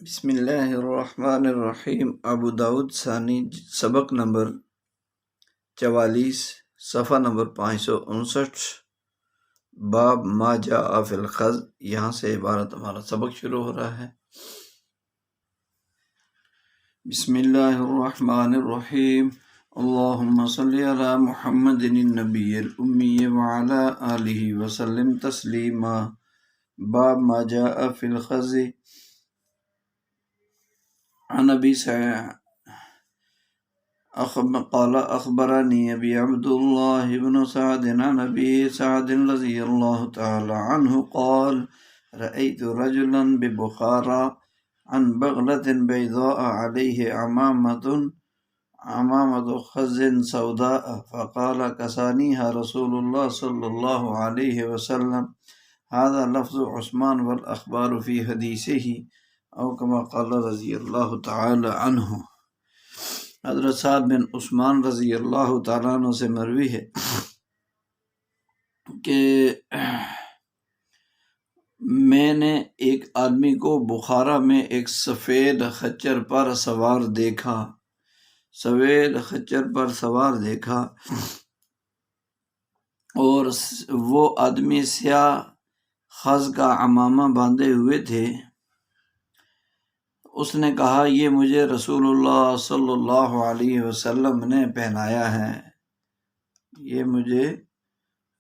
بسم اللہ الرحمن الرحیم۔ ابو داود ثانی سبق نمبر 44 صفحہ نمبر 559 باب ما جاء فی الخز، یہاں سے عبارت ہمارا سبق شروع ہو رہا ہے۔ بسم اللہ الرحمن الرحیم، اللہم صلی علی محمد النبی الامی وعلی آلہ وسلم تسلیما۔ باب ما جاء فی الخز عن ابی سعید قال اخبرنی ابی عبداللہ بن سعد عن ابی سعد رضی اللہ تعالی عنہ قال رأیت رجلا ببخارا عن بغلة بیضاء علیہ عمامة خز سوداء فقال کسانیها رسول اللہ صلی اللہ علیہ وسلم۔ هذا لفظ عثمان والاخبار فی حدیثہ او کما قال رضی اللہ تعالی عنہ۔ حضرت سعد بن عثمان رضی اللہ تعالیٰ عنہ سے مروی ہے کہ میں نے ایک آدمی کو بخارا میں ایک سفید خچر پر سوار دیکھا اور وہ آدمی سیاہ خز کا عمامہ باندھے ہوئے تھے۔ اس نے کہا یہ مجھے رسول اللہ صلی اللہ علیہ وسلم نے پہنایا ہے، یہ مجھے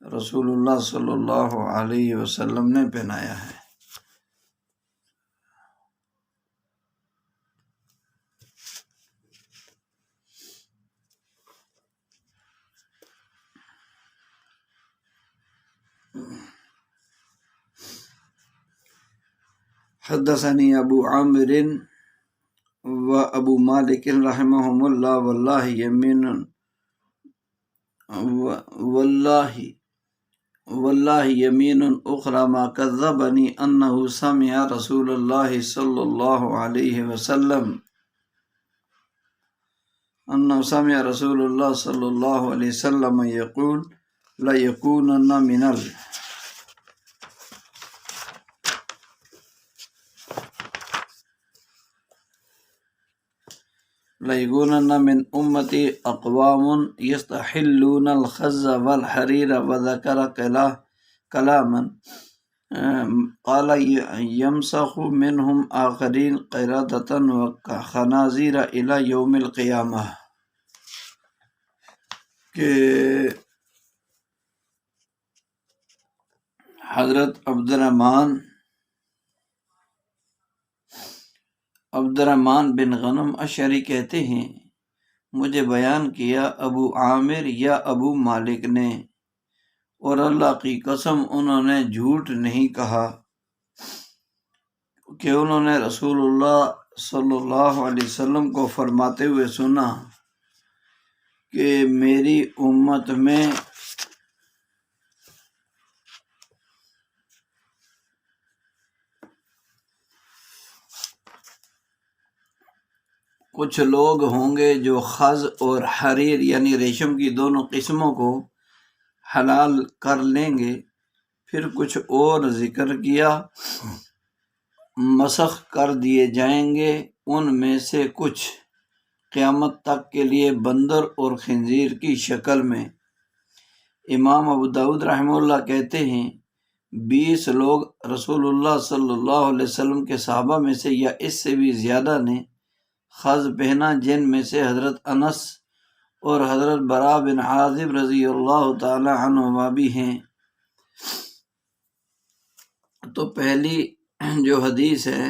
رسول اللہ صلی اللہ علیہ وسلم نے پہنایا ہے۔ حدثني ابو عامر وابو مالک رحمهم اللہ واللہ یمین اخرى ما کذبنی انه سمع رسول اللہ صلی اللہ علیہ وسلم یقول لَيَكُونَنَّ من امتی اقوام یستحلون الخز والحریر وذکر کلاما قال یمسخ منہم آخرین قردۃ وخنازیر الی یوم القیامہ، کہ حضرت عبدالرحمن بن غنم اشعری کہتے ہیں مجھے بیان کیا ابو عامر یا ابو مالک نے، اور اللہ کی قسم انہوں نے جھوٹ نہیں کہا کہ انہوں نے رسول اللہ صلی اللہ علیہ وسلم کو فرماتے ہوئے سنا کہ میری امت میں کچھ لوگ ہوں گے جو خز اور حریر یعنی ریشم کی دونوں قسموں کو حلال کر لیں گے۔ پھر کچھ اور ذکر کیا مسخ کر دیے جائیں گے، ان میں سے کچھ قیامت تک کے لیے بندر اور خنزیر کی شکل میں۔ امام ابو داود رحمہ اللہ کہتے ہیں 20 لوگ رسول اللہ صلی اللہ علیہ وسلم کے صحابہ میں سے یا اس سے بھی زیادہ نے خز پہنا، جن میں سے حضرت انس اور حضرت براء بن عازب رضی اللہ تعالی عنہما بھی ہیں۔ تو پہلی جو حدیث ہے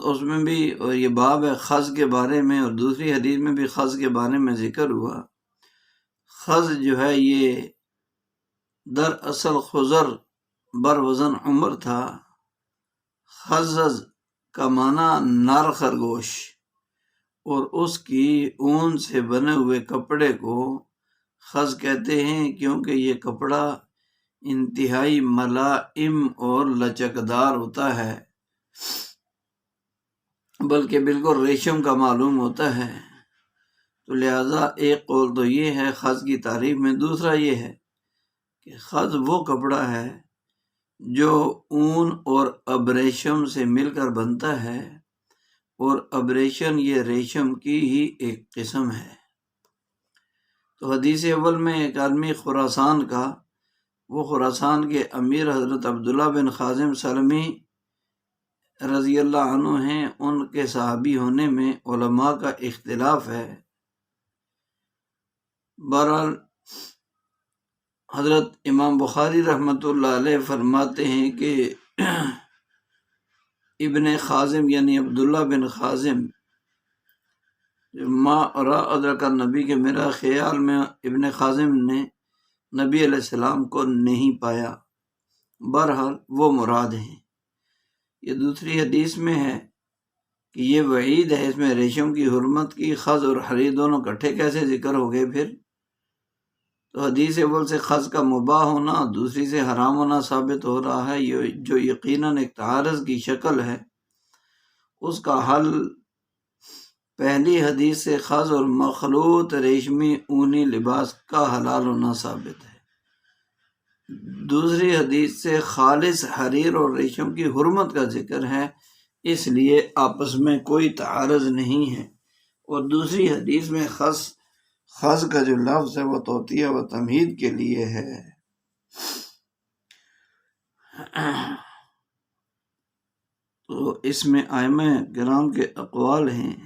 اس میں بھی اور یہ باب ہے خز کے بارے میں، اور دوسری حدیث میں بھی خز کے بارے میں ذکر ہوا۔ خز جو ہے یہ دراصل خضر بر وزن عمر تھا۔ خزز کا معنی نر خرگوش، اور اس کی اون سے بنے ہوئے کپڑے کو خز کہتے ہیں، کیونکہ یہ کپڑا انتہائی ملائم اور لچکدار ہوتا ہے، بلکہ بالکل ریشم کا معلوم ہوتا ہے۔ تو لہذا ایک قول تو یہ ہے خز کی تعریف میں، دوسرا یہ ہے کہ خز وہ کپڑا ہے جو اون اور اب ریشم سے مل کر بنتا ہے، اور ابریشن یہ ریشم کی ہی ایک قسم ہے۔ تو حدیث اول میں ایک آدمی خراسان کا، وہ خراسان کے امیر حضرت عبداللہ بن خازم سلمی رضی اللہ عنہ ہیں، ان کے صحابی ہونے میں علماء کا اختلاف ہے۔ بہرحال حضرت امام بخاری رحمۃ اللہ علیہ فرماتے ہیں کہ ابن خازم یعنی عبداللہ بن خازم ما ادرک النبی کے، میرا خیال میں ابن خازم نے نبی علیہ السلام کو نہیں پایا، بہرحال وہ مراد ہیں۔ یہ دوسری حدیث میں ہے کہ یہ وعید ہے، اس میں ریشم کی حرمت کی، خز اور حریر دونوں کٹھے کیسے ذکر ہو گئے پھر؟ تو حدیث اول سے خز کا مباح ہونا، دوسری سے حرام ہونا ثابت ہو رہا ہے، جو یقیناً ایک تعارض کی شکل ہے۔ اس کا حل پہلی حدیث سے خز اور مخلوط ریشمی اونی لباس کا حلال ہونا ثابت ہے، دوسری حدیث سے خالص حریر اور ریشم کی حرمت کا ذکر ہے، اس لیے آپس میں کوئی تعارض نہیں ہے۔ اور دوسری حدیث میں خز کا جو لفظ ہے وہ توطیہ و تمہید کے لیے ہے۔ تو اس میں ائمہ کرام کے اقوال ہیں۔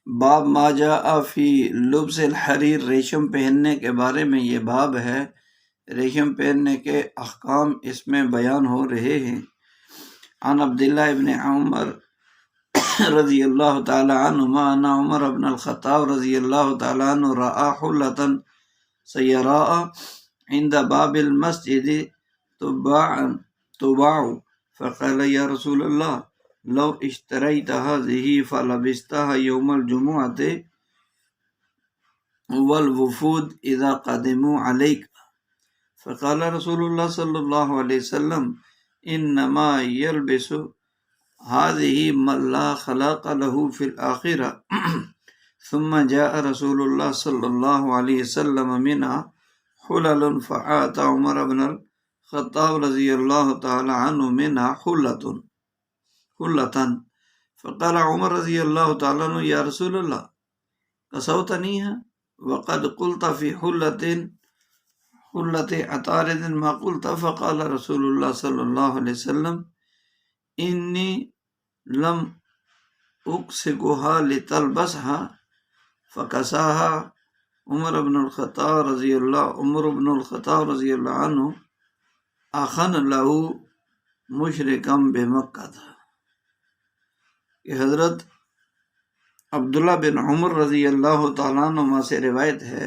باب ما جاء فی لبس الحریر، ریشم پہننے کے بارے میں یہ باب ہے، ریشم پہننے کے احکام اس میں بیان ہو رہے ہیں۔ عن عبداللہ ابن عمر رضی اللہ تعالی عنہما ان عمر ابن الخطاب رضی اللہ تعالی عنہ رأى حلة سیراء عند باب المسجد تباع فقال یا رسول اللہ لو اشتریت هذه فلبستها يوم الجمعة والوفود اذا قدموا عليك فقال رسول اللہ صلی اللہ علیہ وسلم انما يلبس هذه من لا خلاق له في الآخرة ثم جاء رسول الله صلى الله عليه وسلم منها حلل فآتى عمر بن الخطاب رضي الله تعالى عنه منها حلة فقال عمر رضي الله تعالى عنه يا رسول الله كسوتنيها وقد قلت في حلة عطارد ما قلت فقال رسول الله صلى الله عليه وسلم إني لم أكسكها لتلبسها فكساها عمر بن الخطاب رضی اللہ عنہ أخن له مشركا بمکہ تھا کہ حضرت عبداللہ بن عمر رضی اللہ تعالیٰ عنہ سے روایت ہے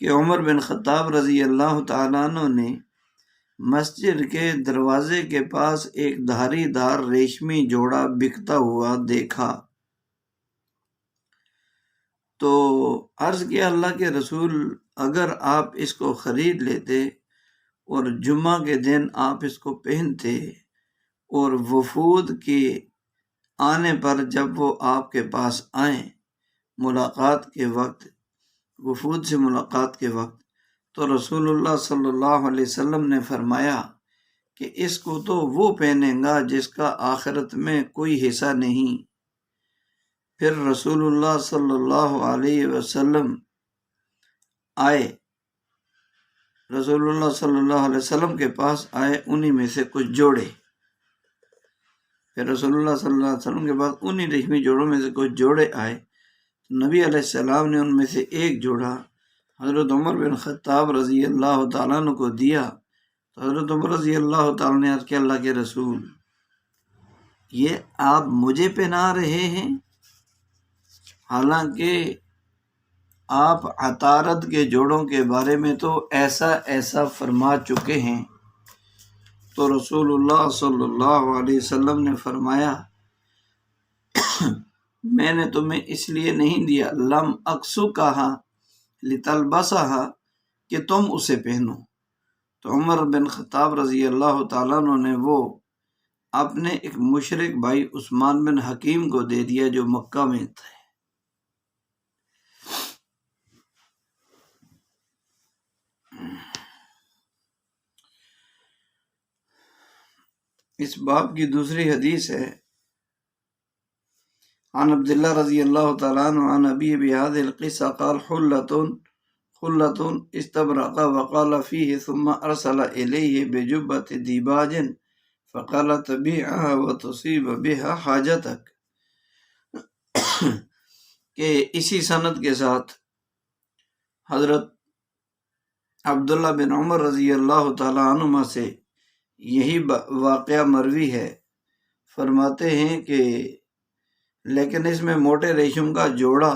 کہ عمر بن خطاب رضی اللہ تعالیٰ عنہ نے مسجد کے دروازے کے پاس ایک دھاری دار ریشمی جوڑا بکتا ہوا دیکھا، تو عرض کیا اللہ کے رسول اگر آپ اس کو خرید لیتے اور جمعہ کے دن آپ اس کو پہنتے اور وفود کے آنے پر جب وہ آپ کے پاس آئیں ملاقات کے وقت، وفود سے ملاقات کے وقت، تو رسول اللہ صلی اللہ علیہ وسلم نے فرمایا کہ اس کو تو وہ پہنے گا جس کا آخرت میں کوئی حصہ نہیں۔ پھر رسول اللہ صلی اللہ علیہ وسلم آئے، رسول اللہ صلی اللہ علیہ وسلم کے پاس آئے انہی میں سے کچھ جوڑے، پھر رسول اللہ صلی اللہ علیہ وسلم کے پاس انہی ریشمی جوڑوں میں سے کچھ جوڑے آئے، نبی علیہ السلام نے ان میں سے ایک جوڑا حضرت عمر بن خطاب رضی اللہ تعالیٰ عنہ کو دیا، تو حضرت عمر رضی اللہ تعالیٰ نے عرض کیا اللہ کے رسول یہ آپ مجھے پہنا رہے ہیں، حالانکہ آپ عطارد کے جوڑوں کے بارے میں تو ایسا فرما چکے ہیں۔ تو رسول اللہ صلی اللہ علیہ وسلم نے فرمایا میں نے تمہیں اس لیے نہیں دیا، لم اکسو کہا لتلبسہا کہ تم اسے پہنو۔ تو عمر بن خطاب رضی اللہ تعالیٰ عنہ نے وہ اپنے ایک مشرک بھائی عثمان بن حکیم کو دے دیا جو مکہ میں تھے۔ اس باب کی دوسری حدیث ہے عن عبداللہ رضی اللہ تعالیٰ عنہ عن ابی بهذه القصة قال خلة استبرق وقال فيه ثم ارسل الیہ بجبة دیباج فقال تبیعها وتصیب بها حاجتك، کہ اسی سند کے ساتھ حضرت عبداللہ بن عمر رضی اللہ تعالیٰ عنہما سے یہی واقعہ مروی ہے۔ فرماتے ہیں کہ لیکن اس میں موٹے ریشم کا جوڑا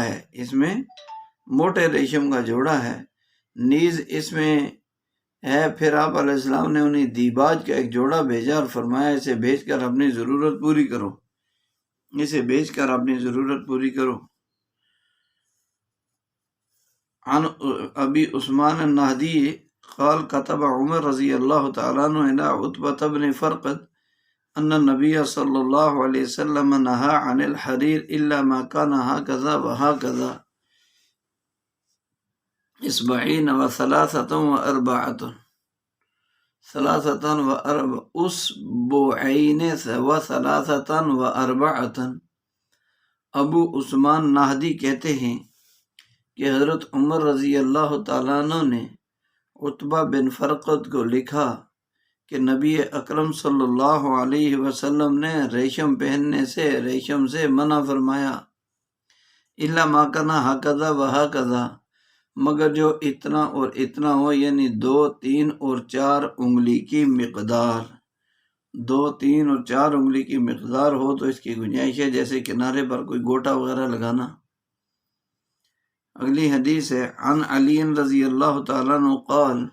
ہے، اس میں موٹے ریشم کا جوڑا ہے، نیز اس میں ہے۔ پھر آپ علیہ السلام نے انہیں دیباج کا ایک جوڑا بھیجا اور فرمایا اسے بیچ کر اپنی ضرورت پوری کرو، اسے بیچ کر اپنی ضرورت پوری کرو۔ عن ابی عثمان النہدی قال كتب عمر رضی اللہ تعالیٰ عنہ الى عتبۃ بن فرقد ان النبی صلی اللہ علیہ وسلم نہى عن الحریر الا ما كان هكذا وهكذا اسبعین وثلاثة واربعة اسبوعین وثلاثة واربعة۔ ابو عثمان نہدی کہتے ہیں کہ حضرت عمر رضی اللہ تعالیٰ عنہ نے عتبہ بن فرقد کو لکھا کہ نبی اکرم صلی اللہ علیہ وسلم نے ریشم پہننے سے، ریشم سے منع فرمایا، الا ما کان ہکذا وہکذا، مگر جو اتنا اور اتنا ہو، یعنی 2، 3 اور 4 انگلی کی مقدار، 2، 3 اور 4 انگلی کی مقدار ہو تو اس کی گنجائش ہے، جیسے کنارے پر کوئی گوٹا وغیرہ لگانا۔ اگلی حدیث ہے عن علی رضی اللہ تعالیٰ عنہ قال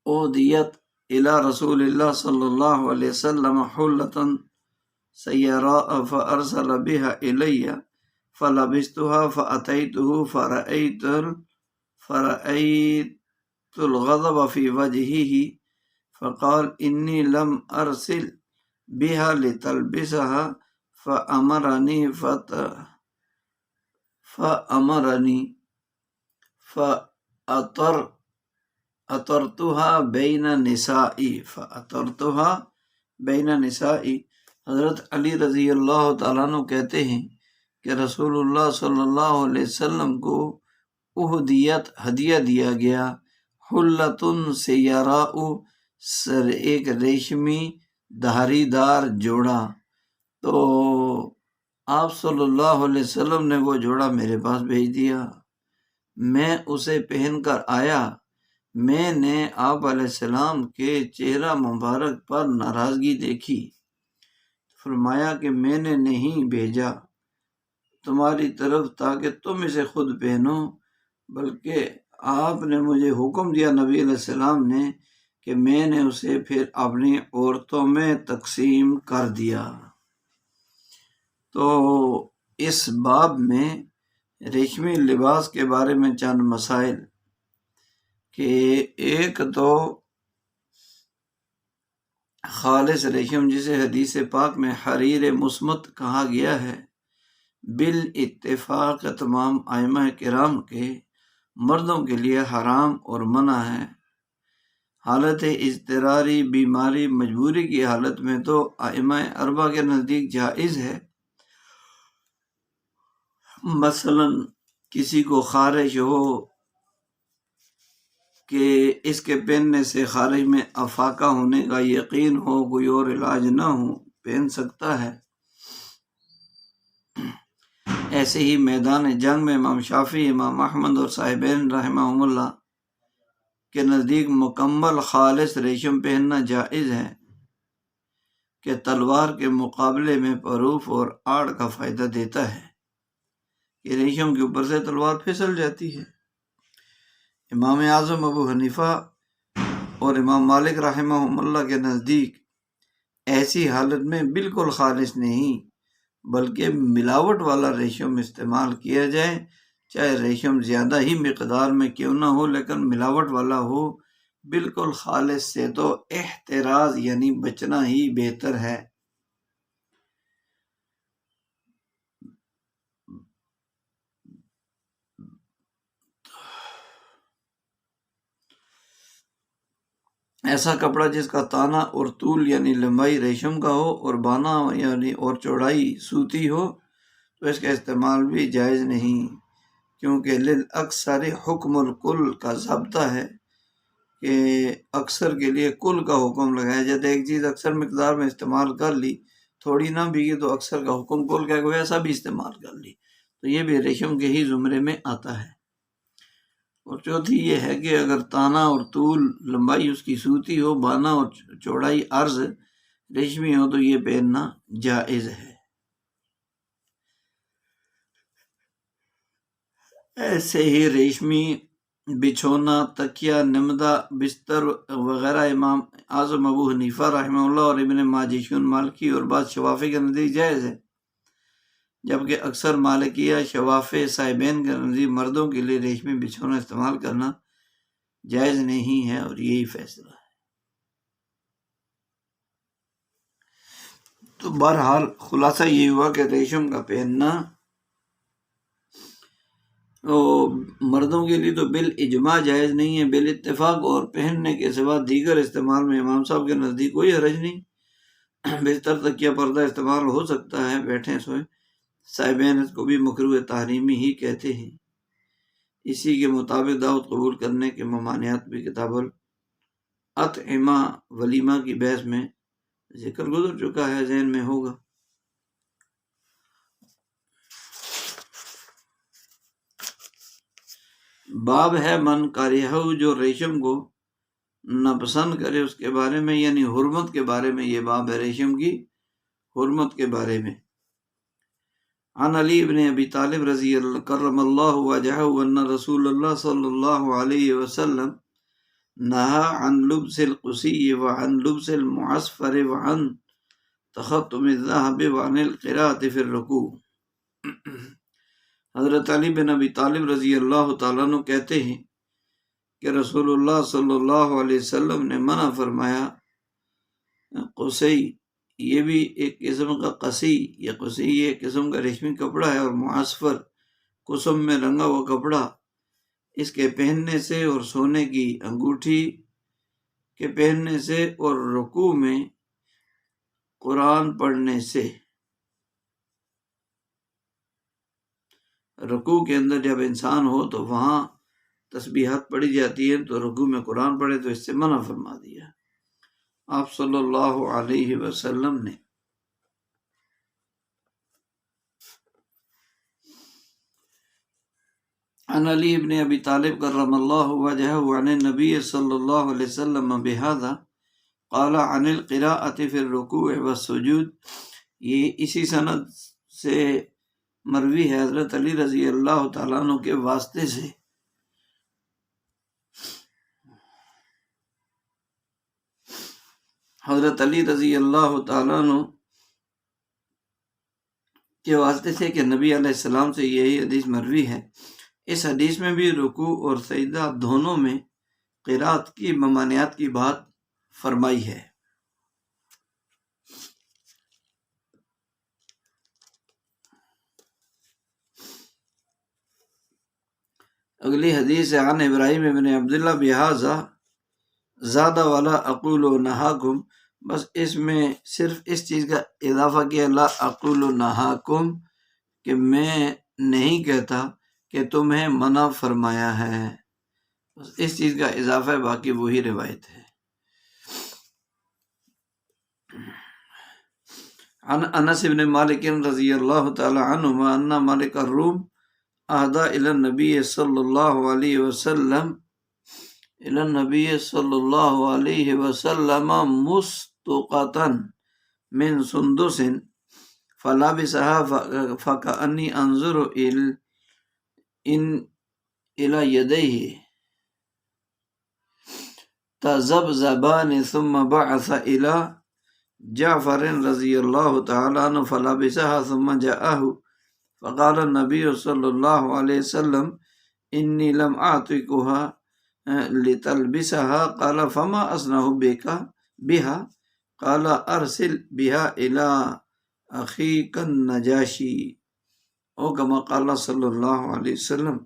اودیت الى رسول اللہ صلی اللہ علیہ وسلم حلة سیراء فارسل بها الی فلبستها فاتیته فرأیت الغضب في وجهه فقال انی لم ارسل بها لتلبسها فأمرني فأطرتها بین نسائی۔ حضرت علی رضی اللہ تعالیٰ عنہ کہتے ہیں کہ رسول اللہ صلی اللہ علیہ وسلم کو اہدیت ہدیہ دیا گیا، حلتن سیراء، ایک ریشمی دھاری دار جوڑا، تو آپ صلی اللہ علیہ وسلم نے وہ جوڑا میرے پاس بھیج دیا، میں اسے پہن کر آیا، میں نے آپ علیہ السلام کے چہرہ مبارک پر ناراضگی دیکھی، فرمایا کہ میں نے نہیں بھیجا تمہاری طرف تاکہ تم اسے خود پہنو، بلکہ آپ نے مجھے حکم دیا، نبی علیہ السلام نے، کہ میں نے اسے پھر اپنی عورتوں میں تقسیم کر دیا۔ تو اس باب میں ریشمی لباس کے بارے میں چند مسائل، کہ ایک تو خالص ریشم جسے حدیث پاک میں حریر مصمت کہا گیا ہے، بالاتفاق تمام ائمہ کرام کے مردوں کے لیے حرام اور منع ہے۔ حالت اضطراری، بیماری، مجبوری کی حالت میں تو ائمہ اربعہ کے نزدیک جائز ہے۔ مثلا کسی کو خارش ہو کہ اس کے پہننے سے خارج میں افاقہ ہونے کا یقین ہو، کوئی اور علاج نہ ہو، پہن سکتا ہے۔ ایسے ہی میدان جنگ میں امام شافعی، امام احمد اور صاحبین رحمہم اللہ کے نزدیک مکمل خالص ریشم پہننا جائز ہے، کہ تلوار کے مقابلے میں پروف اور آڑ کا فائدہ دیتا ہے، کہ ریشم کے اوپر سے تلوار پھسل جاتی ہے۔ امام اعظم ابو حنیفہ اور امام مالک رحمہم اللہ کے نزدیک ایسی حالت میں بالکل خالص نہیں، بلکہ ملاوٹ والا ریشم استعمال کیا جائے، چاہے ریشم زیادہ ہی مقدار میں کیوں نہ ہو، لیکن ملاوٹ والا ہو۔ بالکل خالص سے تو احتراز یعنی بچنا ہی بہتر ہے۔ ایسا کپڑا جس کا تانا اور طول یعنی لمبائی ریشم کا ہو اور بانا یعنی اور چوڑائی سوتی ہو تو اس کا استعمال بھی جائز نہیں، کیونکہ للاکثر حکم الکل کا ضابطہ ہے کہ اکثر کے لیے کل کا حکم لگایا جاتا ہے۔ ایک چیز اکثر مقدار میں استعمال کر لی، تھوڑی نہ بھیگی تو اکثر کا حکم کل کا ویسا بھی استعمال کر لی، تو یہ بھی ریشم کے ہی زمرے میں آتا ہے۔ اور چوتھی یہ ہے کہ اگر تانا اور طول لمبائی اس کی سوتی ہو، بانا اور چوڑائی عرض ریشمی ہو تو یہ پہننا جائز ہے۔ ایسے ہی ریشمی بچھونا، تکیہ، نمدہ، بستر وغیرہ امام اعظم ابو حنیفہ رحمہ اللہ اور ابن ماجشون مالکی اور بعض شوافی کے نزدیک جائز ہے، جبکہ اکثر مالکیہ، شوافی، صاحبین کے نزدیک مردوں کے لیے ریشمی بچھونا استعمال کرنا جائز نہیں ہے، اور یہی فیصلہ ہے۔ تو بہرحال خلاصہ یہ ہوا کہ ریشم کا پہننا مردوں کے لیے تو بالاجماع جائز نہیں ہے، بالاتفاق، اور پہننے کے سوا دیگر استعمال میں امام صاحب کے نزدیک کوئی حرج نہیں۔ بستر تکیہ پردہ استعمال ہو سکتا ہے، بیٹھیں سوئیں، صاحبین اس کو بھی مکروہ تحریمی ہی کہتے ہیں۔ اسی کے مطابق دعوت قبول کرنے کے ممانعات بھی کتاب الاطعمہ ولیمہ کی بحث میں ذکر گزر چکا ہے، ذہن میں ہوگا۔ باب ہے من کارہہ، جو ریشم کو ناپسند کرے، اس کے بارے میں، یعنی حرمت کے بارے میں یہ باب ہے، ریشم کی حرمت کے بارے میں۔ عن علی بن ابی طالب رضی اللہ کرم اللہ وجہہ ان رسول اللہ صلی اللہ علیہ وسلم نہا عن لبس القصی وعن لبس المعصفر وعن تختم الذهب وعن القراءة في الرکوع۔ حضرت علی بن ابی طالب رضی اللہ تعالیٰ عنہ کہتے ہیں کہ رسول اللہ صلی اللہ علیہ وسلم نے منع فرمایا، قصی یہ بھی ایک قسم کا قصی یا قصی یہ ایک قسم کا ریشمی کپڑا ہے، اور معصفر قسم میں رنگا ہوا کپڑا، اس کے پہننے سے اور سونے کی انگوٹھی کے پہننے سے اور رکوع میں قرآن پڑھنے سے۔ رکوع کے اندر جب انسان ہو تو وہاں تسبیحات پڑھی جاتی ہیں، تو رکوع میں قرآن پڑھے تو اس سے منع فرما دیا آپ صلی اللہ علیہ وسلم نے۔ عن علی بن ابی طالب کرم اللہ وجہہ عن النبی صلی اللہ علیہ وسلم بہذا قال عن القراءة في الرکوع والسجود۔ یہ اسی سند سے مروی ہے حضرت علی رضی اللہ تعالیٰ عنہ کے واسطے سے۔ حضرت علی رضی اللہ تعالیٰ عنہ کے واسطے سے کہ نبی علیہ السلام سے یہی حدیث مروی ہے۔ اس حدیث میں بھی رکوع اور سجدہ دونوں میں قرات کی ممانعات کی بات فرمائی ہے۔ اگلی حدیث عن ابراہیم ابن عبداللہ بہذا زادہ والا اقول و نہاکم، بس اس میں صرف اس چیز کا اضافہ کیا، لا اقول و نہاکم، کہ میں نہیں کہتا کہ تمہیں منع فرمایا ہے، بس اس چیز کا اضافہ ہے، باقی وہی روایت ہے۔ عن انس بن مالک رضی اللہ تعالی عنہما ان ملک الروم اہدى الی النبی صلی اللہ علیہ وسلم مستقۃ من سندس فلبسها فکأنی انظر الی یدیہ تذبذبان ثم بعث الی جعفر رضی اللہ تعالی عنہ فلبسها ثم جاءه فقال النبی صلی اللہ علیہ وسلم انی لم اعطکها لتلبسها قال فما اصنع بها قال ارسل بها الى اخیک النجاشی او کما قال صلی اللہ علیہ وسلم۔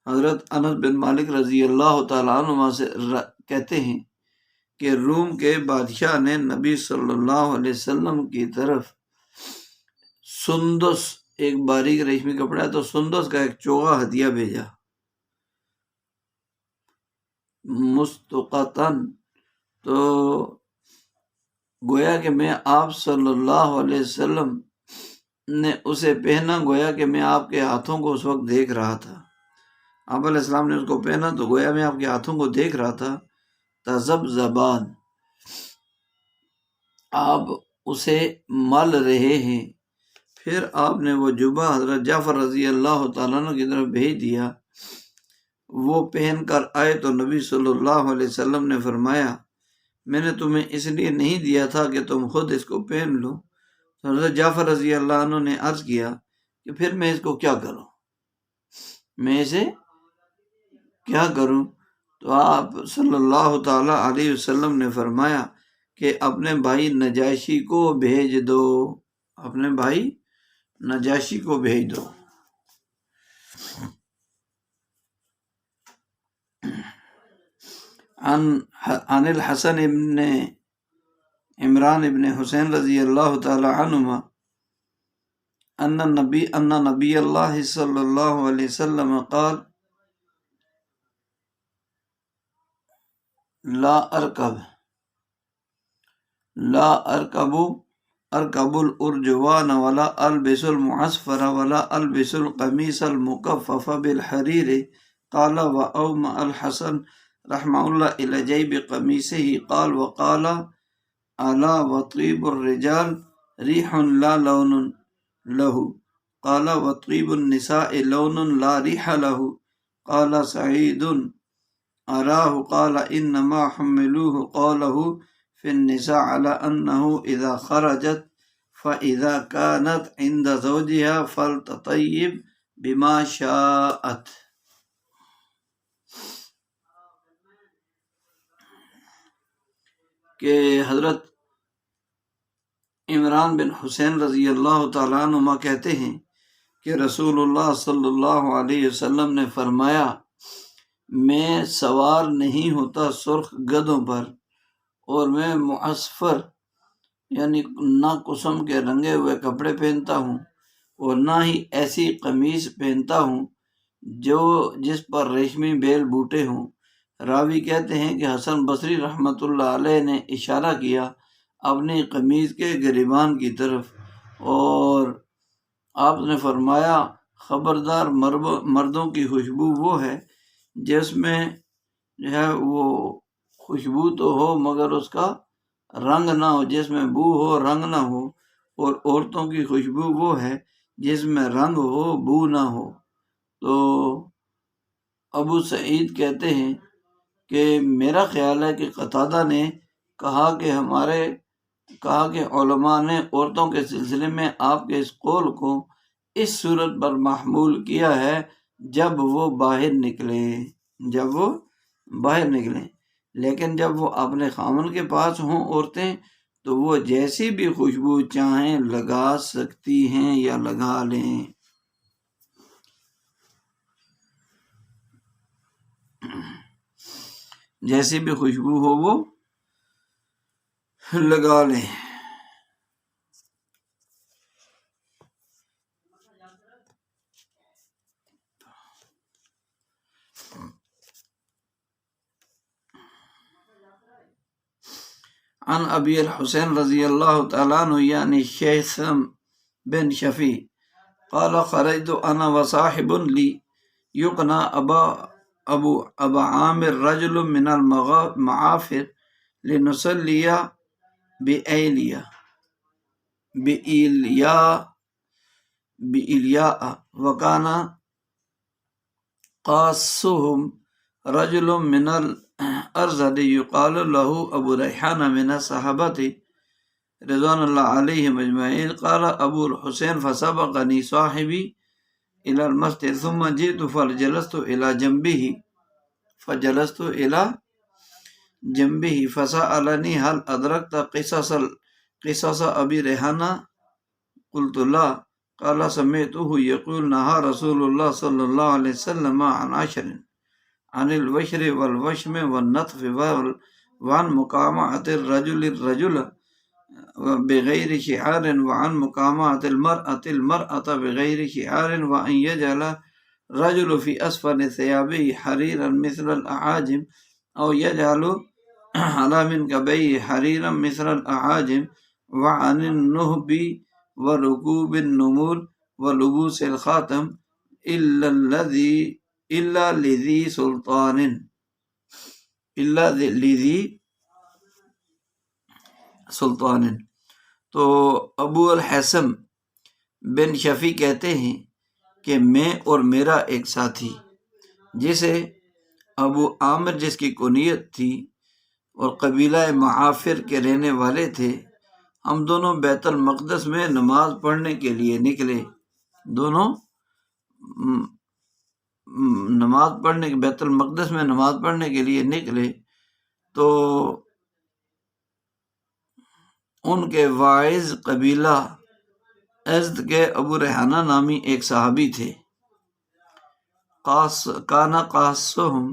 حضرت انس بن مالک رضی اللہ تعالیٰ عنہ سے کہتے ہیں کہ روم کے بادشاہ نے نبی صلی اللہ علیہ وسلم کی طرف سندس، ایک باریک ریشمی کپڑا ہے تو سندس کا ایک چوغا ہدیہ بھیجا، مستقطن، تو گویا کہ میں آپ صلی اللہ علیہ وسلم نے اسے پہنا، گویا کہ میں آپ کے ہاتھوں کو اس وقت دیکھ رہا تھا۔ آپ علیہ السلام نے اس کو پہنا تو گویا میں آپ کے ہاتھوں کو دیکھ رہا تھا۔ تذبذبان، آپ اسے مل رہے ہیں۔ پھر آپ نے وہ جبہ حضرت جعفر رضی اللہ تعالیٰ عنہ کی طرف بھیج دیا، وہ پہن کر آئے تو نبی صلی اللہ علیہ وسلم نے فرمایا میں نے تمہیں اس لیے نہیں دیا تھا کہ تم خود اس کو پہن لو۔ حضرت جعفر رضی اللہ عنہ نے عرض کیا کہ پھر میں اس کو کیا کروں، میں اسے کیا کروں؟ تو آپ صلی اللہ تعالیٰ علیہ وسلم نے فرمایا کہ اپنے بھائی نجاشی کو بھیج دو، اپنے بھائی نجاشی کو بھیج دو۔ عن الحسن ابن عمران ابن حسین رضی اللہ تعالی عنہما ان نبی اللہ صلی اللہ علیہ وسلم قال لا ارکب الارجوان ولا البس المعصفر ولا البس القمیص المکفف بالحریر قال واومأ الحسن رحمہ اللہ الی جیب قمیصہ قال وقال الا وطیب الرجال ریح لا لون له قال وطیب النساء لون لا ریح له قال سعید أراه قال إنما حملوه قاله في النساء على أنه إذا خرجت فإذا كانت عند زوجها فلتطيب بما شاءت۔ کہ حضرت عمران بن حسین رضی اللہ تعالیٰ عنہما کہتے ہیں کہ رسول اللہ صلی اللہ علیہ وسلم نے فرمایا میں سوار نہیں ہوتا سرخ گدھوں پر، اور میں معصفر یعنی نہ قسم کے رنگے ہوئے کپڑے پہنتا ہوں، اور نہ ہی ایسی قمیص پہنتا ہوں جس پر ریشمی بیل بوٹے ہوں۔ راوی کہتے ہیں کہ حسن بصری رحمۃ اللہ علیہ نے اشارہ کیا اپنی قمیض کے گریبان کی طرف، اور آپ نے فرمایا خبردار، مردوں کی خوشبو وہ ہے جس میں جو ہے وہ خوشبو تو ہو مگر اس کا رنگ نہ ہو، جس میں بو ہو رنگ نہ ہو، اور عورتوں کی خوشبو وہ ہے جس میں رنگ ہو بو نہ ہو۔ تو ابو سعید کہتے ہیں کہ میرا خیال ہے کہ قتادہ نے کہا کہ علماء نے عورتوں کے سلسلے میں آپ کے اس قول کو اس صورت پر محمول کیا ہے جب وہ باہر نکلیں، لیکن جب وہ اپنے خامن کے پاس ہوں عورتیں تو وہ جیسی بھی خوشبو چاہیں لگا سکتی ہیں یا لگا لیں۔ جیسی بھی خوشبو ہو وہ لگا لیں۔ عن ابی الحسین رضی اللہ تعالیٰ عنہ یعنی شیثم بن شفیع قال خرجت انا وصاحب لی یقنا ابا عامر رجل من المعافر لنصلی بإلیاء وكان قاصهم رجل من الأرذل يقال له أبو ریحانہ من الصحابة رضوان اللہ علیہم اجمعین قال ابو الحسین فسبقني صاحبي إلى المسجد ثم جئت فجلست إلى جنبه فسألني هل أدركت قصص أبي ریحانہ قلت لا قال سمعته يقول نهى رسول الله صلى الله عليه وسلم عن 10 عن الوشر والوشم والنطف وعن مقامعة الرجل الرجل بغیر شعار وعن مقامعة المرأة المرأة بغیر شعار وأن يجعل الرجل في أسفل ثيابه حريرا مثل الأعاجم أو يجعل على منكبيه حريرا مثل الأعاجم وعن النهب وركوب النمور ولبوس الخاتم إلا لذي سلطان. تو ابو الحسن بن شفیع کہتے ہیں کہ میں اور میرا ایک ساتھی جسے ابو عامر جس کی کنیت تھی اور قبیلہ معافر کے رہنے والے تھے، ہم دونوں بیت المقدس میں نماز پڑھنے کے لیے نکلے. بیت المقدس میں نماز پڑھنے کے لیے نکلے تو ان کے واعظ قبیلہ ازد کے ابو ریحانہ نامی ایک صحابی تھے. کانا قاسہم،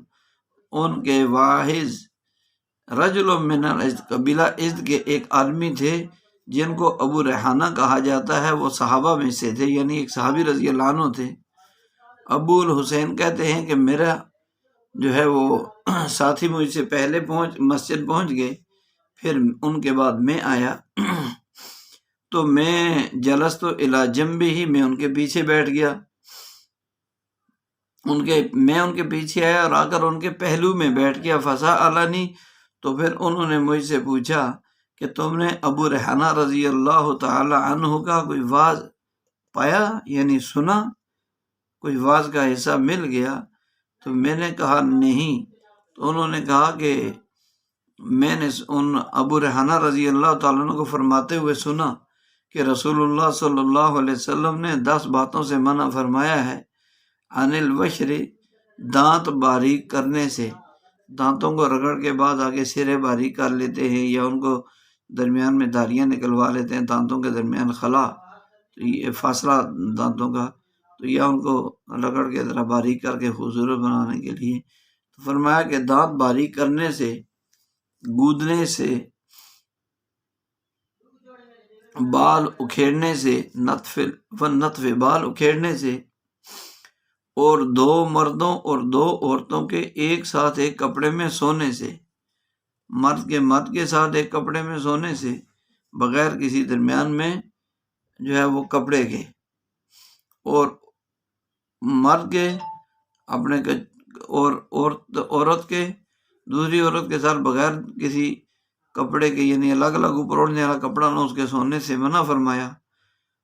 ان کے واعظ رجل من الازد، قبیلہ ازد کے ایک آدمی تھے جن کو ابو ریحانہ کہا جاتا ہے. وہ صحابہ میں سے تھے، یعنی ایک صحابی رضی اللہ عنہ تھے. ابو الحسین کہتے ہیں کہ میرا جو ہے وہ ساتھی مجھ سے پہلے مسجد پہنچ گئے، پھر ان کے بعد میں آیا تو میں جلست الی جنبہ ہی، میں ان کے پیچھے بیٹھ گیا. میں ان کے پیچھے آیا اور آ کر ان کے پہلو میں بیٹھ گیا. فسألنی، تو پھر انہوں نے مجھ سے پوچھا کہ تم نے ابو ریحانہ رضی اللہ تعالی عنہ کا کوئی واعظ پایا، یعنی سنا، کوئی واعظ کا حصہ مل گیا؟ تو میں نے کہا نہیں. تو انہوں نے کہا کہ میں نے ان ابو ریحانہ رضی اللہ تعالیٰ عنہ کو فرماتے ہوئے سنا کہ رسول اللہ صلی اللہ علیہ وسلم نے 10 باتوں سے منع فرمایا ہے. عن الوشر، دانت باریک کرنے سے، دانتوں کو رگڑ کے بعد آگے سرے باریک کر لیتے ہیں یا ان کو درمیان میں دھاریاں نکلوا لیتے ہیں، دانتوں کے درمیان خلا، تو یہ فاصلہ دانتوں کا، تو یا ان کو رگڑ کے ذرا باریک کر کے خوبصورت بنانے کے لیے. تو فرمایا کہ دانت باریک کرنے سے، گودنے سے، بال اکھیڑنے سے، نتف بال اکھیڑنے سے، اور 2 مردوں اور 2 عورتوں کے ایک ساتھ ایک کپڑے میں سونے سے، مرد کے ساتھ ایک کپڑے میں سونے سے، بغیر کسی درمیان میں جو ہے وہ کپڑے کے، اور مرد کے اپنے اور عورت کے دوسری عورت کے ساتھ بغیر کسی کپڑے کے، یعنی الگ الگ اوپر اوڑھنے والا کپڑا نہ اس کے سونے سے منع فرمایا.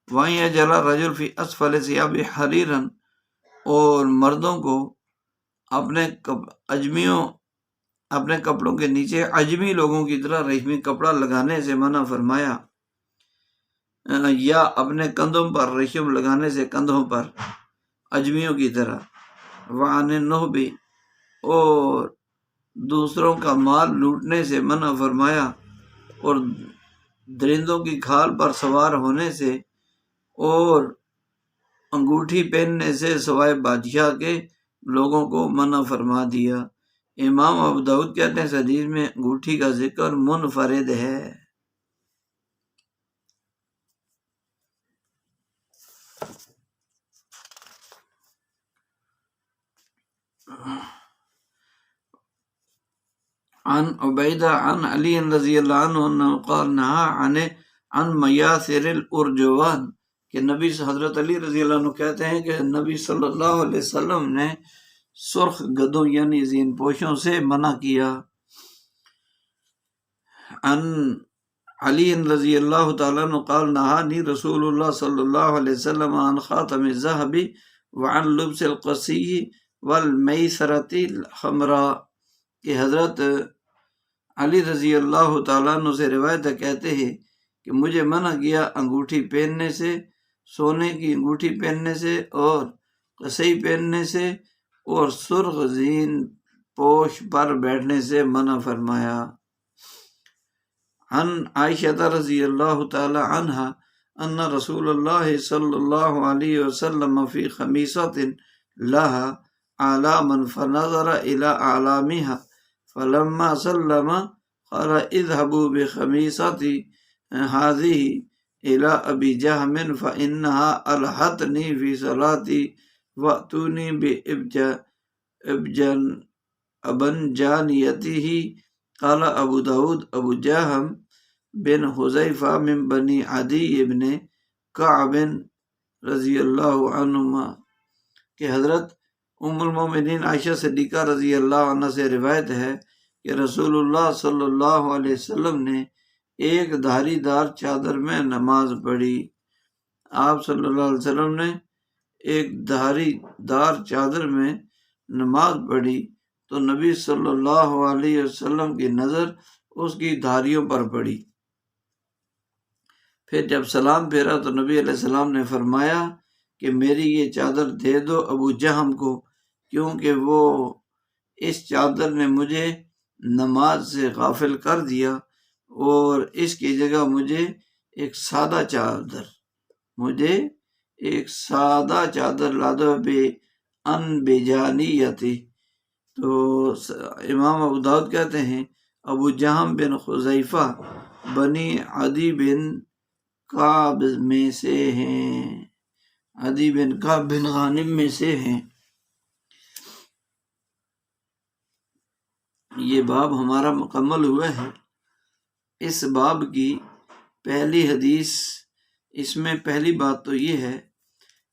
وہیں جلا رجل فی اسفل ثیاب حریرا، اور مردوں کو اپنے کپڑوں کے نیچے عجمی لوگوں کی طرح ریشمی کپڑا لگانے سے منع فرمایا، یا اپنے کندھوں پر ریشم لگانے سے کندھوں پر عجمیوں کی طرح. وعن النہب، اور دوسروں کا مال لوٹنے سے منع فرمایا، اور درندوں کی کھال پر سوار ہونے سے، اور انگوٹھی پہننے سے سوائے بادشاہ کے لوگوں کو منع فرما دیا. امام ابو داؤد کہتے ہیں اس حدیث میں انگوٹھی کا ذکر منفرد ہے. عن عبیدہ عن علی رضی اللہ عنہ انہ قال نہا عن میاثر الارجوان، کہ نبی حضرت علی رضی اللہ عنہ کہتے ہیں کہ نبی صلی اللہ علیہ وسلم نے سرخ گدوں یعنی زین پوشوں سے منع کیا. عن علی رضی اللہ تعالیٰ عنہ قال نہانی رسول اللہ صلی اللہ علیہ وسلم عن خاتم الذهب وعن لبس القصی والمیسرۃ الحمراء، کہ حضرت علی رضی اللہ تعالیٰ عنہ سے روایت ہے، کہتے ہیں کہ مجھے منع کیا انگوٹھی پہننے سے، سونے کی انگوٹھی پہننے سے، اور قصی پہننے سے، اور سرخ زین پوش پر بیٹھنے سے منع فرمایا. عن عائشہ رضی اللہ تعالی عنہا ان رسول اللہ صلی اللہ علیہ وسلم فی خمیصۃ لها اعلاما فنظر الى اعلامها فلما سلم قال اذهبوا بخمیصتی هذه الى ابی جہم فانها الحتنی فی صلاتی واتونی ابنجانیته قال ابو داود ابو جہم بن حذیفہ من بنی عدی ابن کعب رضی اللہ عنہما کہ حضرت ام المومنین عائشہ صدیقہ رضی اللہ عنہ سے روایت ہے کہ رسول اللہ صلی اللہ علیہ وسلم نے ایک دھاری دار چادر میں نماز پڑھی۔ آپ صلی اللہ علیہ وسلم نے ایک دھاری دار چادر میں نماز پڑھی تو نبی صلی اللہ علیہ وسلم کی نظر اس کی دھاریوں پر پڑی۔ پھر جب سلام پھیرا تو نبی علیہ السلام نے فرمایا کہ میری یہ چادر دے دو ابو جہم کو، کیونکہ وہ اس چادر نے مجھے نماز سے غافل کر دیا، اور اس کی جگہ مجھے ایک سادہ چادر لا دو بجانیتی۔ تو امام ابو داؤد کہتے ہیں ابو جہم بن حذیفہ بنی عدی بن کعب میں سے ہیں، عدی بن کعب بن غانم میں سے ہیں۔ یہ باب ہمارا مکمل ہوا ہے۔ اس باب کی پہلی حدیث، اس میں پہلی بات تو یہ ہے،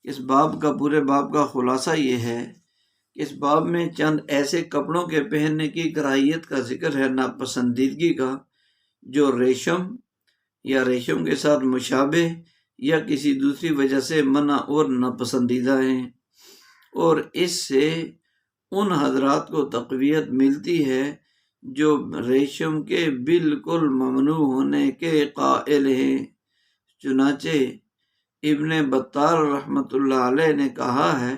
اس باب کا پورے باب کا خلاصہ یہ ہے کہ اس باب میں چند ایسے کپڑوں کے پہننے کی کراہیت کا ذکر ہے، ناپسندیدگی کا، جو ریشم یا ریشم کے ساتھ مشابہ یا کسی دوسری وجہ سے منع اور ناپسندیدہ ہیں، اور اس سے ان حضرات کو تقویت ملتی ہے جو ریشم کے بالکل ممنوع ہونے کے قائل ہیں۔ چنانچہ ابن بطال رحمۃ اللہ علیہ نے کہا ہے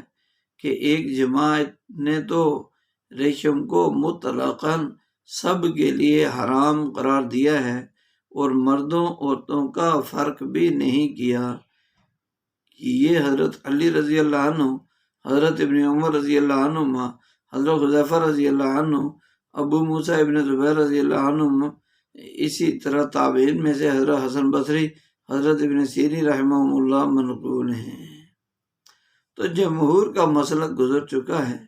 کہ ایک جماعت نے تو ریشم کو مطلقاً سب کے لیے حرام قرار دیا ہے، اور مردوں عورتوں کا فرق بھی نہیں کیا۔ یہ حضرت علی رضی اللہ عنہ، حضرت ابن عمر رضی اللہ عنہ، حضرت حذیفہ رضی اللہ عنہ، ابو موسیٰ ابن زبیر رضی اللہ عنہ، اسی طرح تابعین میں سے حضرت حسن بصری، حضرت ابن سیرین رحمہ اللہ منقول ہیں۔ تو جمہور کا مسلک گزر چکا ہے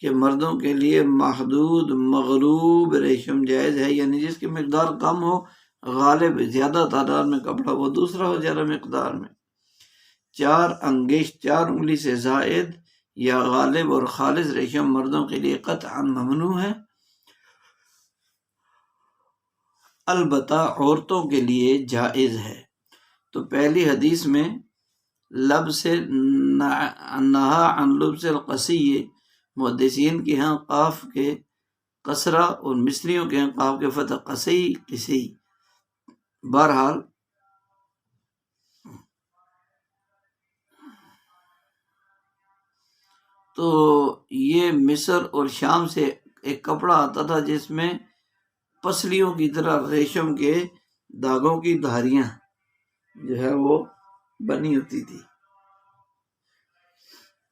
کہ مردوں کے لیے محدود مغلوب ریشم جائز ہے، یعنی جس کی مقدار کم ہو، غالب زیادہ تعداد میں کپڑا وہ دوسرا ہو زیادہ مقدار میں۔ 4 انگشت 4 انگلی سے زائد یا غالب اور خالص ریشم مردوں کے لیے قطعا ممنوع ہے، البتہ عورتوں کے لیے جائز ہے۔ تو پہلی حدیث میں لبس نہا عن لبس القصی، محدثین کے ہاں قاف کے کسرہ اور مصریوں کے ہاں قاف کے فتح قصی۔ بہرحال تو یہ مصر اور شام سے ایک کپڑا آتا تھا جس میں پسلیوں کی طرح ریشم کے داغوں کی دھاریاں جو ہے وہ بنی ہوتی تھی۔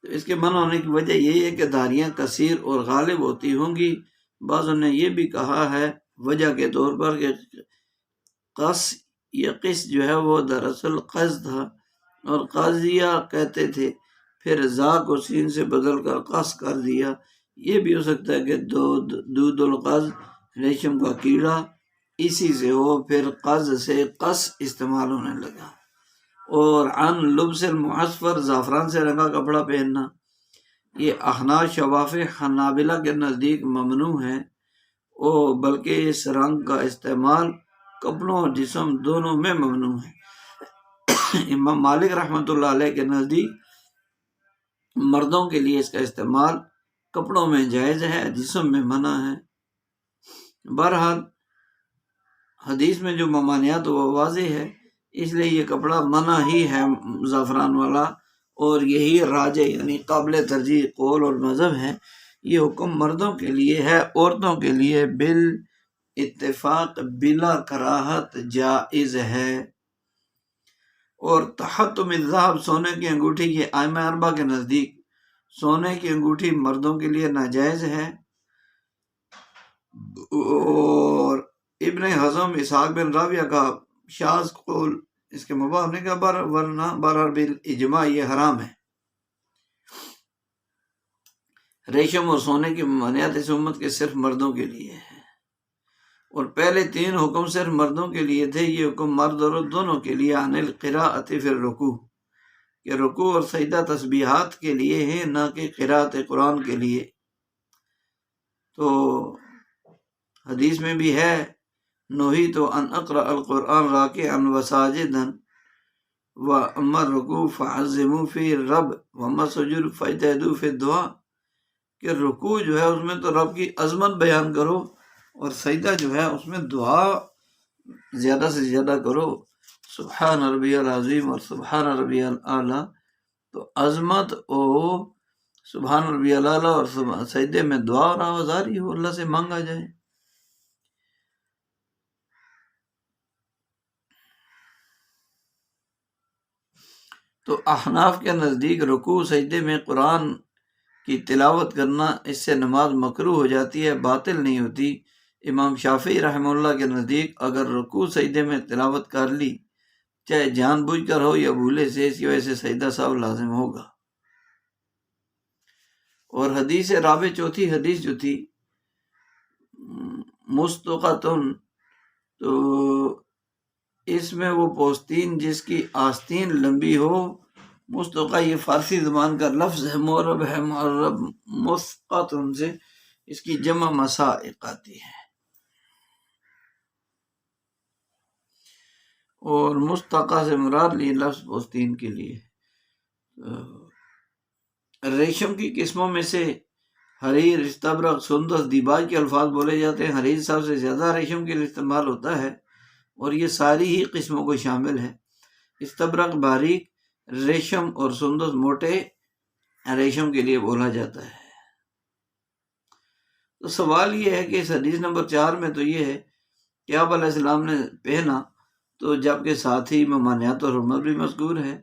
تو اس کے منع ہونے کی وجہ یہی ہے کہ دھاریاں کثیر اور غالب ہوتی ہوں گی۔ بعضوں نے یہ بھی کہا ہے وجہ کے طور پر کہ قص یا قص جو ہے وہ دراصل قز تھا، اور قاضیہ کہتے تھے، پھر زا کو سین سے بدل کر قص کر دیا۔ یہ بھی ہو سکتا ہے کہ دود القز ریشم کا کیڑا اسی سے ہو، پھر قز سے قص استعمال ہونے لگا۔ اور عن لبس المعصفر، زعفران سے رنگا کپڑا پہننا، یہ احناف شوافی حنابلہ کے نزدیک ممنوع ہے، بلکہ اس رنگ کا استعمال کپڑوں اور جسم دونوں میں ممنوع ہے۔ امام مالک رحمۃ اللہ علیہ کے نزدیک مردوں کے لیے اس کا استعمال کپڑوں میں جائز ہے، جسم میں منع ہے۔ بہرحال حدیث میں جو ممانعات وہ واضح ہے، اس لیے یہ کپڑا منع ہی ہے زعفران والا، اور یہی راجح یعنی قابل ترجیح قول اور مذہب ہے۔ یہ حکم مردوں کے لیے ہے، عورتوں کے لیے بالاتفاق بلا کراہت جائز ہے۔ اور تحتم الذهب، سونے کی انگوٹھی، یہ ائمہ اربعہ کے نزدیک سونے کی انگوٹھی مردوں کے لیے ناجائز ہے، اور ابن حزم اسحاق بن راویہ کا شاذ قول اس کے مباح ہونے کا ورنہ بالاجماع یہ حرام ہے۔ ریشم اور سونے کی ممانعت اس امت کے صرف مردوں کے لیے ہے، اور پہلے 3 حکم صرف مردوں کے لیے تھے۔ یہ حکم مرد اور دونوں کے لیے عن القراءۃ فی الرکوع، کہ رکوع اور سجدہ تسبیحات کے لیے ہیں، نہ کہ قراءت قرآن کے لیے۔ تو حدیث میں بھی ہے نہیت ان اقرأ القرآن راکعا وساجدا واما الرکوع فعظموا فی الرب واما السجود فاجتہدوا فی الدعاء، کہ رکوع جو ہے اس میں تو رب کی عظمت بیان کرو، اور سجدہ جو ہے اس میں دعا زیادہ سے زیادہ کرو، سبحان ربی العظیم اور سبحان ربی الاعلیٰ۔ تو عظمت او سبحان ربی الاعلیٰ اور سجدے میں دعا اور آوازاری ہو، اللہ سے مانگا جائے۔ تو احناف کے نزدیک رکوع سجدے میں قرآن کی تلاوت کرنا، اس سے نماز مکروہ ہو جاتی ہے، باطل نہیں ہوتی۔ امام شافعی رحمہ اللہ کے نزدیک اگر رکوع سجدے میں تلاوت کر لی، چاہے جان بوجھ کر ہو یا بھولے سے، اس کی وجہ سے سجدہ سہو لازم ہوگا۔ اور حدیث رابع چوتھی حدیث جو تھی مستقتن، تو اس میں وہ پوستین جس کی آستین لمبی ہو، مستقہ یہ فارسی زبان کا لفظ ہے، معرب ہے، معرب مسقتن سے اس کی جمع مسائق آتی ہے، اور مستقہ سے مراد یہ لفظ پوستین کے لیے۔ ریشم کی قسموں میں سے حریر، استبرق، سندس، دیباج کے الفاظ بولے جاتے ہیں۔ حریر سب سے زیادہ ریشم کے لیے استعمال ہوتا ہے، اور یہ ساری ہی قسموں کو شامل ہے۔ استبرق باریک ریشم اور سندس موٹے ریشم کے لیے بولا جاتا ہے۔ تو سوال یہ ہے کہ اس حدیث نمبر 4 میں تو یہ ہے کہ آپ علیہ السلام نے پہنا، تو جبکہ ساتھ ہی ممانعت اور حرمت بھی مذکور ہے،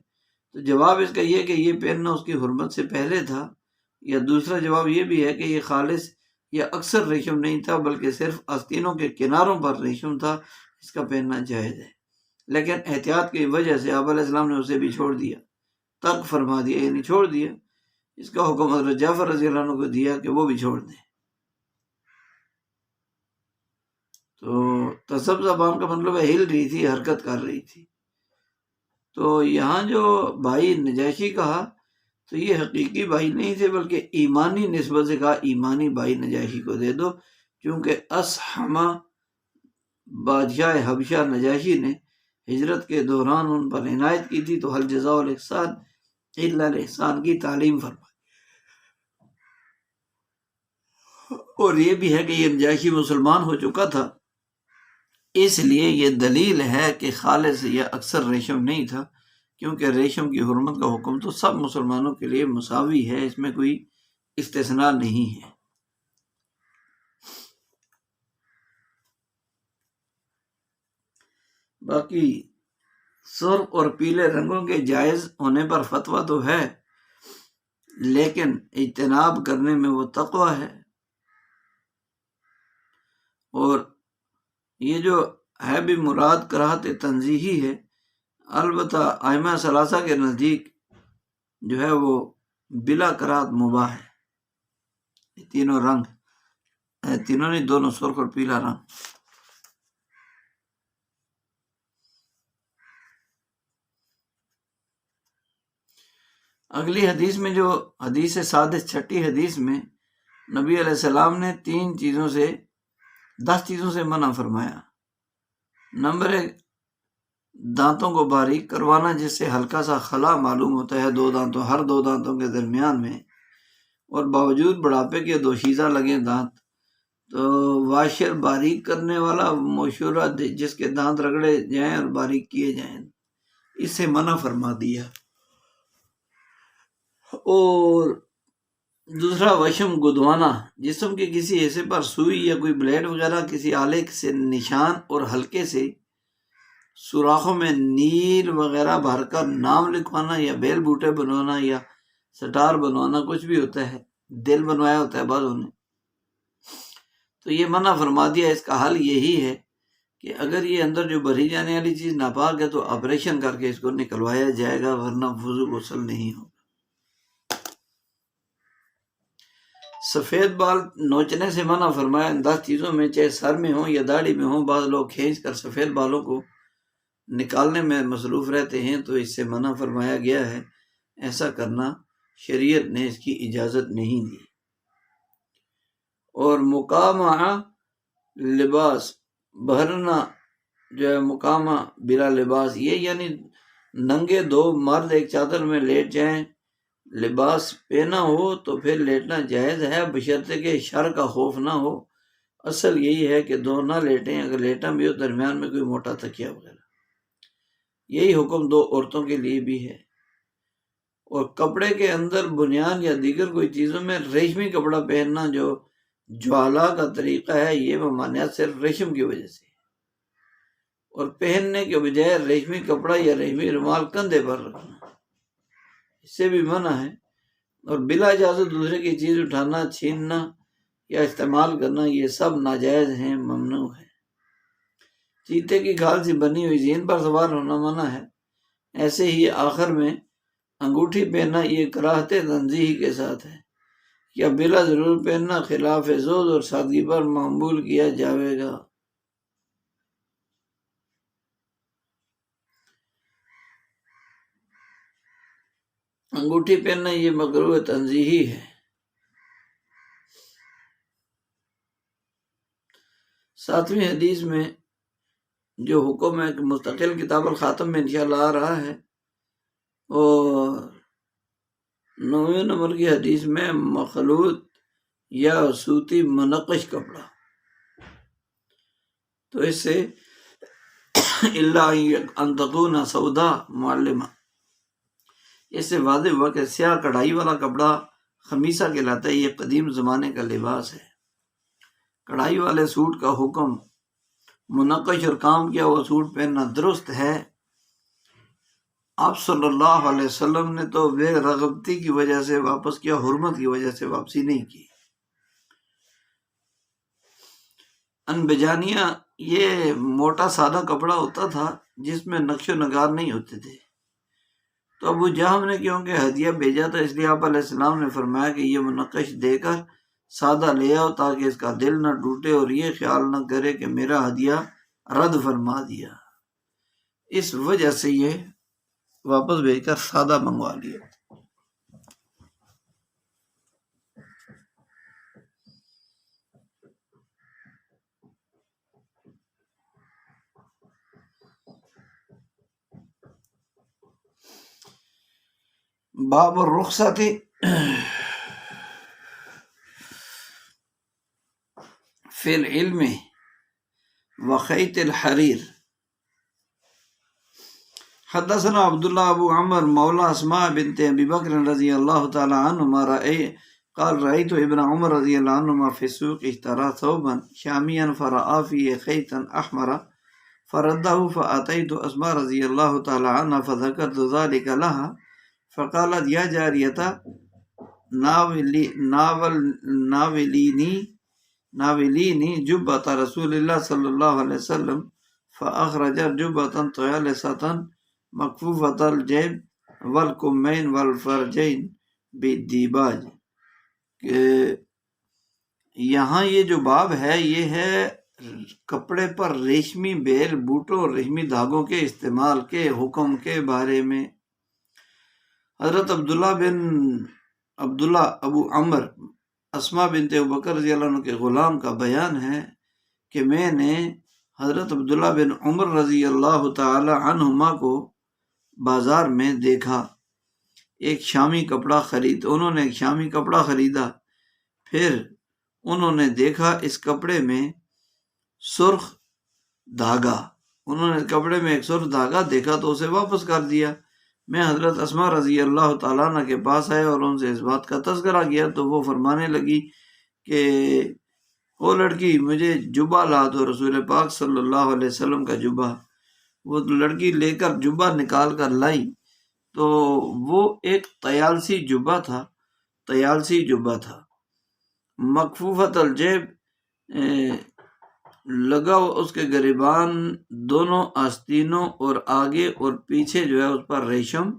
تو جواب اس کا یہ کہ یہ پہننا اس کی حرمت سے پہلے تھا، یا دوسرا جواب یہ بھی ہے کہ یہ خالص یا اکثر ریشم نہیں تھا، بلکہ صرف آستینوں کے کناروں پر ریشم تھا، اس کا پہننا جائز ہے۔ لیکن احتیاط کی وجہ سے آپ علیہ السلام نے اسے بھی چھوڑ دیا، ترک فرما دیا، یعنی چھوڑ دیا۔ اس کا حکم حضرت جعفر رضی اللہ عنہ کو دیا کہ وہ بھی چھوڑ دیں۔ تو تصب زبان کا مطلب ہے ہل رہی تھی، حرکت کر رہی تھی۔ تو یہاں جو بھائی نجاشی کہا، تو یہ حقیقی بھائی نہیں تھے، بلکہ ایمانی نسبت سے کہا ایمانی بھائی نجاشی کو دے دو، کیونکہ اسحمہ بادشاہ حبشہ نجاشی نے ہجرت کے دوران ان پر عنایت کی تھی، تو حل جزاء الاحسان الا الاحسان کی تعلیم فرمائی۔ اور یہ بھی ہے کہ یہ نجاشی مسلمان ہو چکا تھا، اس لیے یہ دلیل ہے کہ خالص یا اکثر ریشم نہیں تھا، کیونکہ ریشم کی حرمت کا حکم تو سب مسلمانوں کے لیے مساوی ہے، اس میں کوئی استثناء نہیں ہے۔ باقی سرخ اور پیلے رنگوں کے جائز ہونے پر فتویٰ تو ہے، لیکن اجتناب کرنے میں وہ تقویٰ ہے۔ اور یہ جو ہے بھی مراد کراہت تنزیہی ہے، البتہ ائمہ ثلاثہ کے نزدیک جو ہے وہ بلا کراہت مباح ہے۔ یہ تینوں رنگ، تینوں نہیں، دونوں سرخ اور پیلا رنگ۔ اگلی حدیث میں جو حدیث سادس چھٹی حدیث میں نبی علیہ السلام نے 10 چیزوں سے منع فرمایا۔ نمبر 1، دانتوں کو باریک کروانا، جس سے ہلکا سا خلا معلوم ہوتا ہے ہر دو دانتوں کے درمیان میں، اور باوجود بڑھاپے کے دوشیزہ لگیں دانت، تو واشر باریک کرنے والا مشورہ جس کے دانت رگڑے جائیں اور باریک کیے جائیں، اس سے منع فرما دیا۔ اور دوسرا وشم گدوانا، جسم کے کسی حصے پر سوئی یا کوئی بلیڈ وغیرہ کسی آلے سے نشان اور ہلکے سے سوراخوں میں نیل وغیرہ بھر کر نام لکھوانا، یا بیل بوٹے بنوانا، یا سٹار بنوانا، کچھ بھی ہوتا ہے، دل بنوایا ہوتا ہے بعضوں نے، تو یہ منع فرما دیا۔ اس کا حل یہی ہے کہ اگر یہ اندر جو بھری جانے والی چیز ناپاک ہے تو آپریشن کر کے اس کو نکلوایا جائے گا، ورنہ وضو غسل نہیں ہوگا۔ سفید بال نوچنے سے منع فرمایا۔ ان 10 چیزوں میں چاہے سر میں ہوں یا داڑھی میں ہوں، بعض لوگ کھینچ کر سفید بالوں کو نکالنے میں مصروف رہتے ہیں، تو اس سے منع فرمایا گیا ہے۔ ایسا کرنا شریعت نے اس کی اجازت نہیں دی۔ اور مقامہ لباس بھرنا جو ہے، مقامہ بلا لباس، یہ یعنی ننگے دو مرد ایک چادر میں لیٹ جائیں، لباس پہنا ہو تو پھر لیٹنا جائز ہے، بشرطے کہ شر کا خوف نہ ہو۔ اصل یہی ہے کہ دو نہ لیٹیں، اگر لیٹنا بھی ہو درمیان میں کوئی موٹا تکیہ وغیرہ۔ یہی حکم 2 عورتوں کے لیے بھی ہے۔ اور کپڑے کے اندر بنیان یا دیگر کوئی چیزوں میں ریشمی کپڑا پہننا جو جوالا کا طریقہ ہے، یہ ممانعت صرف ریشم کی وجہ سے، اور پہننے کے بجائے ریشمی کپڑا یا ریشمی رومال کندھے پر رکھنا، اس سے بھی منع ہے۔ اور بلا اجازت دوسرے کی چیز اٹھانا، چھیننا یا استعمال کرنا، یہ سب ناجائز ہیں، ممنوع ہے۔ چیتے کی کھال سے بنی ہوئی زین پر سوار ہونا منع ہے۔ ایسے ہی آخر میں انگوٹھی پہننا، یہ کراہت تنزیہی کے ساتھ ہے، یا بلا ضرور پہننا خلاف زود اور سادگی پر معمول کیا جاوے گا۔ انگوٹھی پہننا یہ مکروہ تنزیہی ہے۔ 7ویں حدیث میں جو حکم ہے کہ مستقل کتاب الخاتم میں انشاءاللہ آ رہا ہے، اور 9ویں نمبر کی حدیث میں مخلوط یا صوتی منقش کپڑا، تو اس سے اللہ ان تکون سودا معلمہ، اس سے واضح ہوا کہ سیاہ کڑھائی والا کپڑا خمیصہ کہلاتا ہے، یہ قدیم زمانے کا لباس ہے۔ کڑھائی والے سوٹ کا حکم، منقش اور کام کیا ہوا سوٹ پہننا درست ہے۔ آپ صلی اللہ علیہ وسلم نے تو بے رغبتی کی وجہ سے واپس کیا، حرمت کی وجہ سے واپسی نہیں کی۔ انبجانیہ یہ موٹا سادہ کپڑا ہوتا تھا جس میں نقش و نگار نہیں ہوتے تھے، تو ابو جہم نے کیونکہ ہدیہ بھیجا تھا، اس لیے آپ علیہ السلام نے فرمایا کہ یہ منقش دے کر سادہ لے آؤ تاکہ اس کا دل نہ ٹوٹے اور یہ خیال نہ کرے کہ میرا ہدیہ رد فرما دیا۔ اس وجہ سے یہ واپس بھیج کر سادہ منگوا لیا۔ باب الرخصت فی العلم وخیط الحریر۔ حدثنا عبداللہ ابو عمر مولا اسماء بنت ابی بکر رضی اللہ تعالی عنہما قال رأيت ابن عمر رضی اللہ عنہما فی السوق اشترى ثوبا شامیا فرأى فيه خيطا احمر فرده فأتيت اسماء رضی اللہ تعالی عنہ فذكرت ذلك لها فقالت یا جاریة ناولینی جبۃ رسول اللہ صلی اللہ علیہ وسلم فأخرج جبۃ طیالسۃ مکفوفۃ الجیب والکمین والفرجین بالدیباج۔ کہ یہاں یہ جو باب ہے یہ ہے کپڑے پر ریشمی بیل، بوٹوں اور ریشمی دھاگوں کے استعمال کے حکم کے بارے میں۔ حضرت عبداللہ ابو عمر اسماء بنت ابو بکر رضی اللہ عنہ کے غلام کا بیان ہے کہ میں نے حضرت عبداللہ بن عمر رضی اللہ تعالی عنہما کو بازار میں دیکھا، ایک شامی کپڑا انہوں نے ایک شامی کپڑا خریدا، پھر انہوں نے دیکھا اس کپڑے میں سرخ دھاگا، انہوں نے کپڑے میں ایک سرخ دھاگا دیکھا تو اسے واپس کر دیا۔ میں حضرت اسماء رضی اللہ تعالیٰ عنہ کے پاس آئے اور ان سے اس بات کا تذکرہ کیا تو وہ فرمانے لگی کہ او لڑکی مجھے جبہ لا دو، رسول پاک صلی اللہ علیہ وسلم کا جبہ۔ وہ لڑکی لے کر جبہ نکال کر لائی تو وہ ایک طیالسی جبہ تھا، مکفوفۃ الجیب، لگا اس کے گریبان دونوں آستینوں اور آگے اور پیچھے جو ہے اس پر ریشم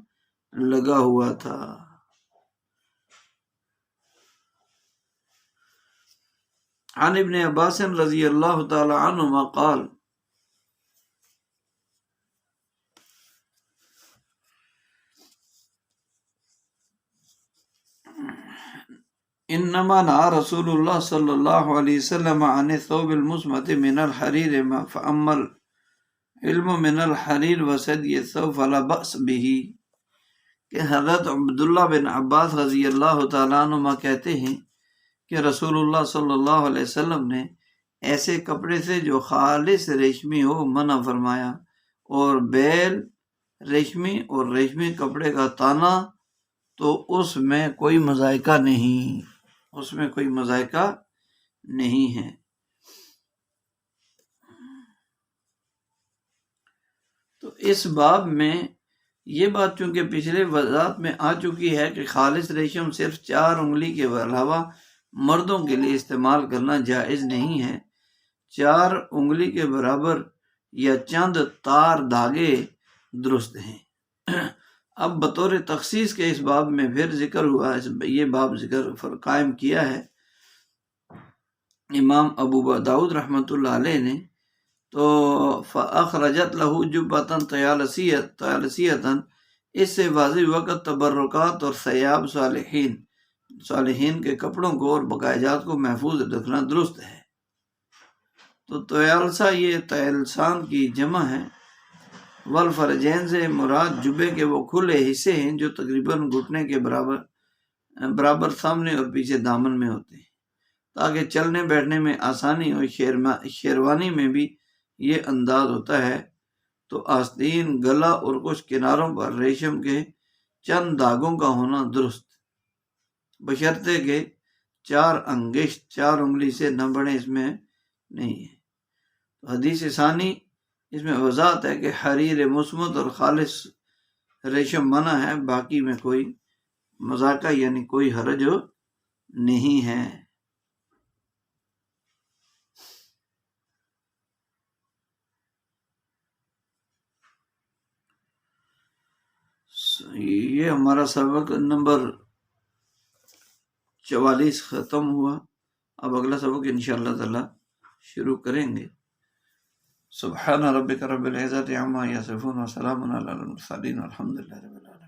لگا ہوا تھا۔ عن ابن عباس رضی اللہ تعالی عنہما قال انما نهى رسول الله صلی اللہ علیہ وسلم عن الثوب المسمط من الحرير فاما العلم من الحرير وسدي الثوب فلا بأس به، کہ حضرت عبداللہ بن عباس رضی اللہ تعالیٰ عنہما کہتے ہیں کہ رسول اللہ صلی اللہ علیہ وسلم نے ایسے کپڑے سے جو خالص ریشمی ہو منع فرمایا، اور بیل ریشمی اور ریشمی کپڑے کا تانا تو اس میں کوئی مذائقہ نہیں، اس میں کوئی مذائقہ نہیں ہے۔ تو اس باب میں یہ بات چونکہ پچھلے وضاحت میں آ چکی ہے کہ خالص ریشم صرف 4 انگلی کے علاوہ مردوں کے لیے استعمال کرنا جائز نہیں ہے، 4 انگلی کے برابر یا چند تار دھاگے درست ہیں۔ اب بطور تخصیص کے اس باب میں پھر ذکر ہوا، یہ باب ذکر قائم کیا ہے امام ابو داؤد رحمۃ اللہ علیہ نے، تو فَأَخْرَجَتْ لَهُ جُبَّةً طَيَالِسِيَّةً، اس سے واضح وقت تبرکات اور ثیاب صالحین کے کپڑوں کو اور بقایات کو محفوظ رکھنا درست ہے۔ تو طیالسہ یہ طیلسان کی جمع ہے۔ والفرجین سے مراد جبے کے وہ کھلے حصے ہیں جو تقریباً گھٹنے کے برابر سامنے اور پیچھے دامن میں ہوتے ہیں، تاکہ چلنے بیٹھنے میں آسانی ہو۔ شیروانی میں بھی یہ انداز ہوتا ہے۔ تو آستین، گلا اور کچھ کناروں پر ریشم کے چند دھاگوں کا ہونا درست، بشرطے کہ 4 انگشت 4 انگلی سے نہ بڑھیں، اس میں نہیں ہے۔ حدیث ثانی اس میں وضاحت ہے کہ حریر مسمت اور خالص ریشم منع ہے، باقی میں کوئی مذاقہ یعنی کوئی حرج نہیں ہے۔ یہ ہمارا سبق نمبر 44 ختم ہوا۔ اب اگلا سبق انشاءاللہ تعالی شروع کریں گے۔ سبحان ربک رب العزت عما یصفون وسلام علی المرسلین والحمد للہ رب العالمین۔